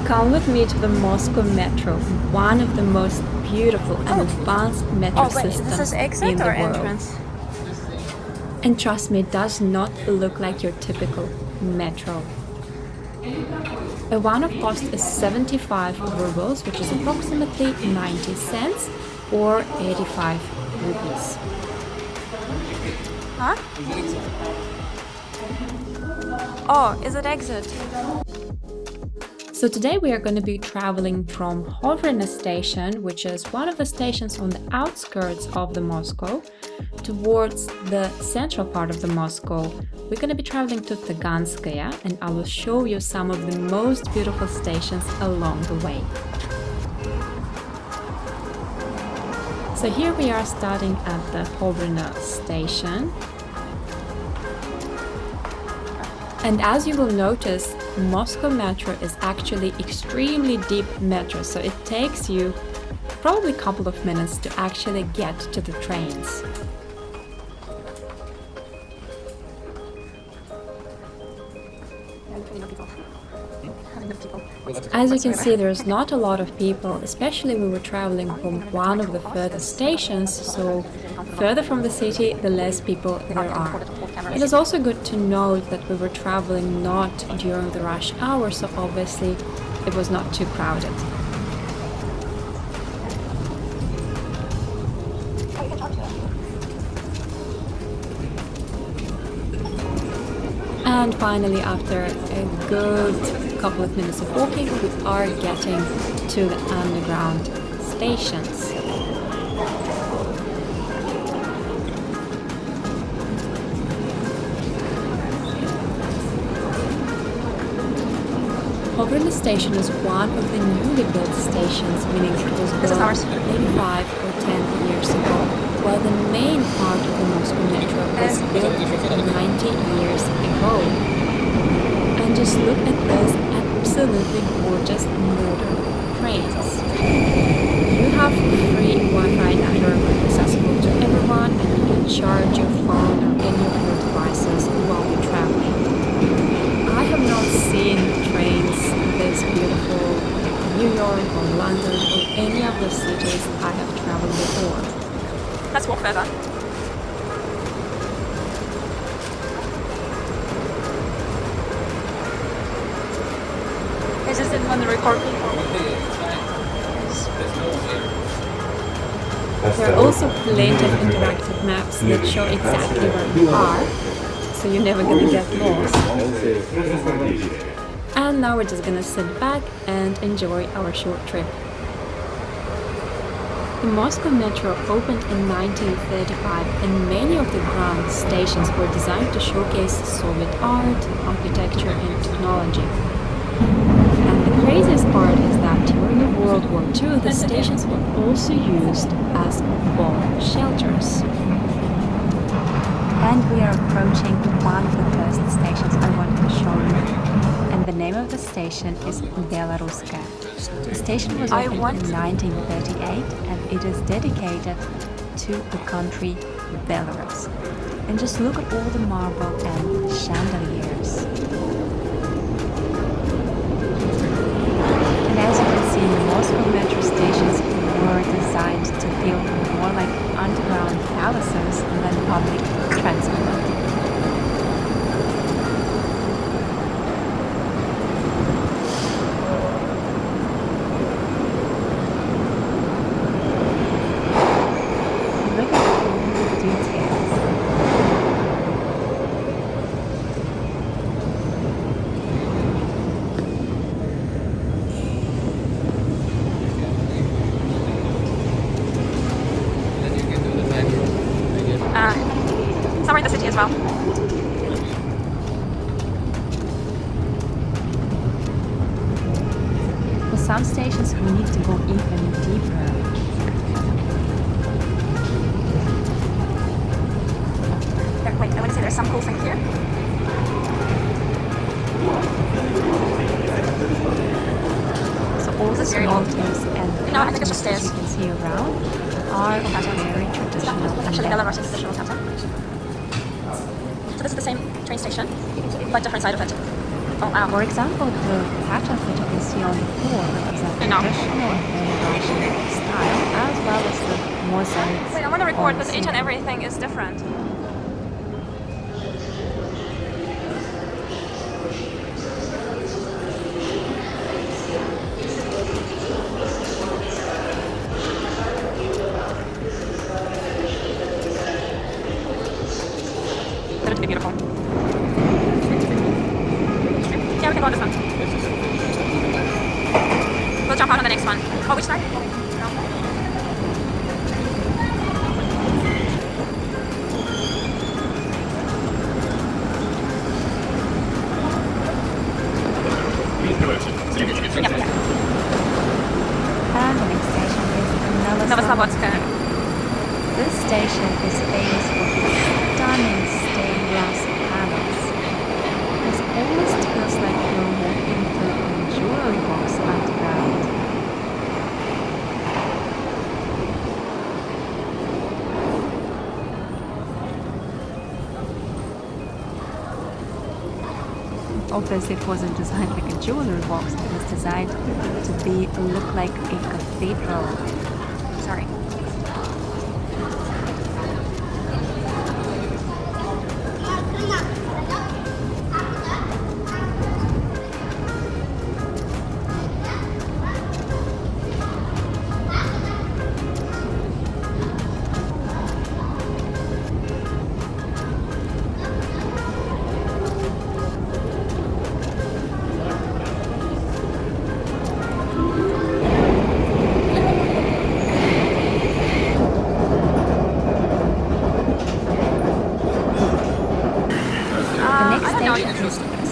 Come with me to the Moscow metro, one of the most beautiful and advanced metro systems this is exit in the or world. entrance? And trust me, it does not look like your typical metro. A one-off cost is 75 rubles, which is approximately 90 cents or 85 rupees. Huh? Oh, is it exit? So today we are going to be traveling from Khovrino station, which is one of the stations on the outskirts of the Moscow, towards the central part of the Moscow. We're going to be traveling to Taganskaya, and I will show you some of the most beautiful stations along the way. So here we are starting at the Khovrino station. And as you will notice, Moscow metro is actually extremely deep metro, so it takes you probably a couple of minutes to actually get to the trains. As you can see, there's not a lot of people, especially we were traveling from one of the furthest stations, so further from the city, the less people there are. It is also good to note that we were traveling not during the rush hour, so obviously it was not too crowded. And finally, after a good couple of minutes of walking, we are getting to the underground stations. Khovrino station is one of the newly built stations, meaning it was built maybe 5 or 10 years ago, while the main part of the Moscow metro was built 90 years ago. And just look at those absolutely gorgeous modern trains. You have free Wi-Fi network accessible to everyone, and you can charge your phone or any of your devices while you're traveling. I have not seen trains this beautiful in New York or London or any of the cities I have traveled before. Let's walk further. I just didn't want to record people. There are also plenty of interactive maps that show exactly where you are, so you're never gonna get lost. And now we're just gonna sit back and enjoy our short trip. The Moscow metro opened in 1935, and many of the ground stations were designed to showcase Soviet art, architecture and technology. And the craziest part is that during World War II, the stations were also used as bomb shelters. And we are approaching one of the first stations I wanted to show you. And the name of the station is Belorusskaya. The station was opened in 1938 and it is dedicated to the country Belarus. And just look at all the marble and chandeliers. And as you can see, Moscow metro stations were designed to feel more like underground palaces than public transport. Look at all the details. Somewhere in the city as well. For some stations we need to go even deeper. Wait, I want to say there's some cool thing here. So all the sculptures and No, I think it's just statues stairs. you can see around are very traditional. Actually, Belarus is traditional pattern. So this is the same train station, but different side of it. Oh wow. For example, the patterns that you can see on the floor represent traditional Belarusian style, as well as the mosaics. Wait, I want to record, on but the each and ceiling. everything is different. But it'd be beautiful. Yeah, we can go on this one. We'll jump out on the next one. Oh, which side? And the next station is Novoslobodskaya. This station is famous for its stunning stained glass panels. It almost feels like you're walking through a jewelry box underground. Obviously, it wasn't designed like a jewelry box. It was designed to look like a cathedral. Sorry.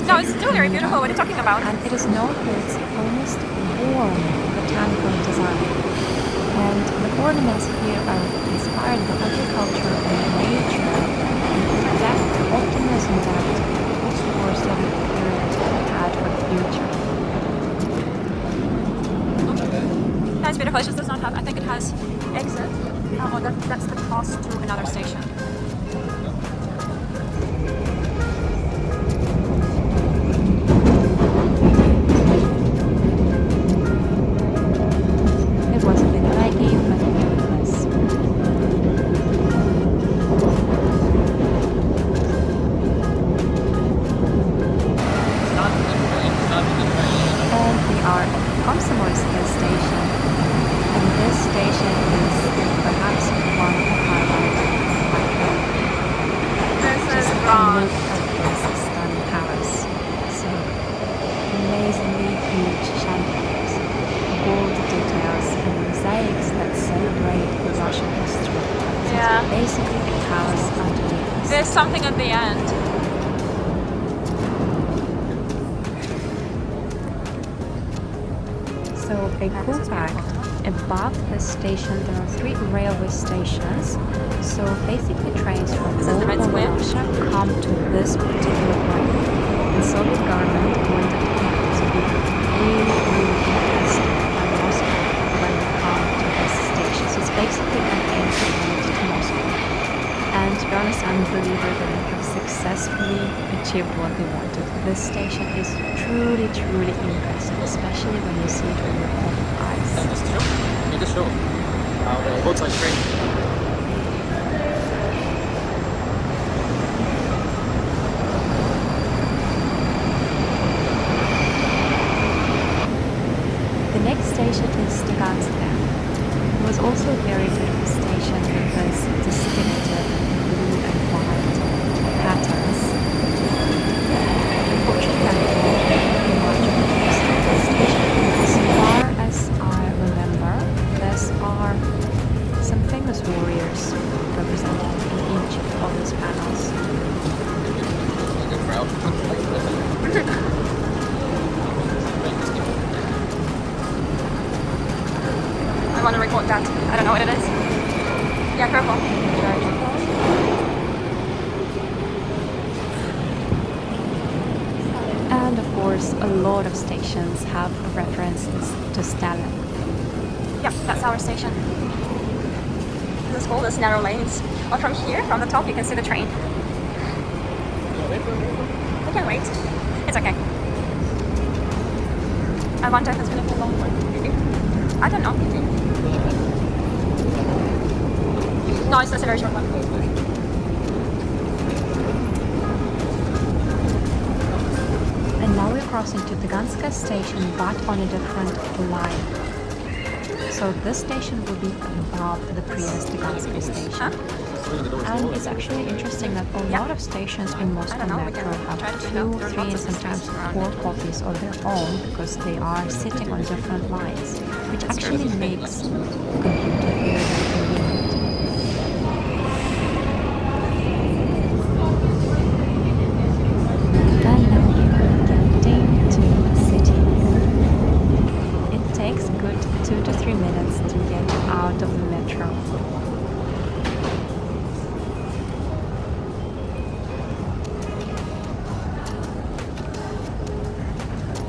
No, it's still very beautiful. What are you talking about? And it is known for its almost warm botanical design. And the ornaments here are inspired by agriculture and nature and reflect the optimism that the post-war Soviet period had for the future. That's beautiful. It just does not have. I think it has exit. Oh, that's the cross to another station. It was a bit laggy, but nevertheless. And we are at Komsomolskaya station. And this station is perhaps one of the highlights of my trip. This is Just wrong. look at this stunning palace. So amazingly huge chandeliers, gold details, and mosaics that celebrate the Russian history. So Yeah. it's basically a palace underneath us. There's something at the end. So a cool fact, above this station there are 3 railway stations. So basically trains from This is the all red over square. Russia come to this particular point. The Soviet government wanted people to be really impressed by Moscow when they come to this station. So it's basically an entry point to Moscow. And to be honest, I'm a believer that they have successfully achieved what they wanted. This station is truly impressive, especially when you see it with your own eyes. Just show. Roadside train. The next station is Taganskaya. It was also a very beautiful station with this distinctive blue and white patterns. Unfortunately, I don't know much about this station. As far as I remember, there are some famous warriors represented in each of these panels. Good crowd. I want to record that. I don't know what it is. Yeah, purple. And of course, a lot of stations have references to Stalin. Yeah, that's our station. This all those narrow lanes. Or from here, from the top, you can see the train. I can wait. It's okay. I wonder if it's going to be longer. I don't know. No, it's just a very short one. And now we're crossing to Taganskaya station, but on a different line. So this station will be above the previous Taganskaya station. And it's actually interesting that a lot of stations in Moscow Metro have 2, 3, and sometimes 4 copies of their own because they are sitting on different lines, which actually makes computer very convenient. And now we are getting to the city. It takes good 2 to 3 minutes to get out of the metro.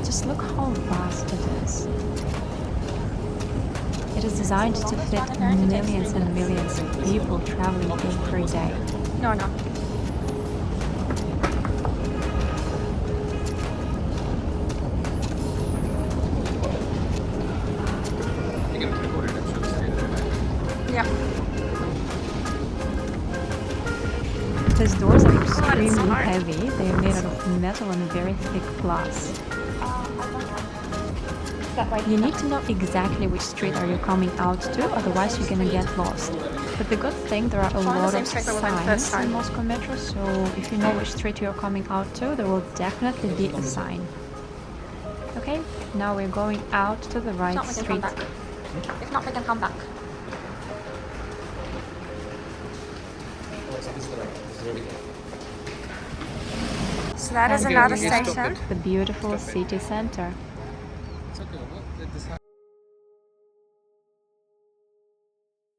Just look how vast it is. It is designed to fit millions and millions of people traveling every day. No, no. Yeah. These doors are extremely heavy. They are made out of metal and very thick glass. You need to know exactly which street are you coming out to, otherwise you're gonna get lost. But the good thing, there are a lot of signs in Moscow Metro, so if you know which street you're coming out to, there will definitely be a sign. Okay, now we're going out to the right street. If not, we can come back. So that is And another here we are, station. the beautiful city center. It's okay. What?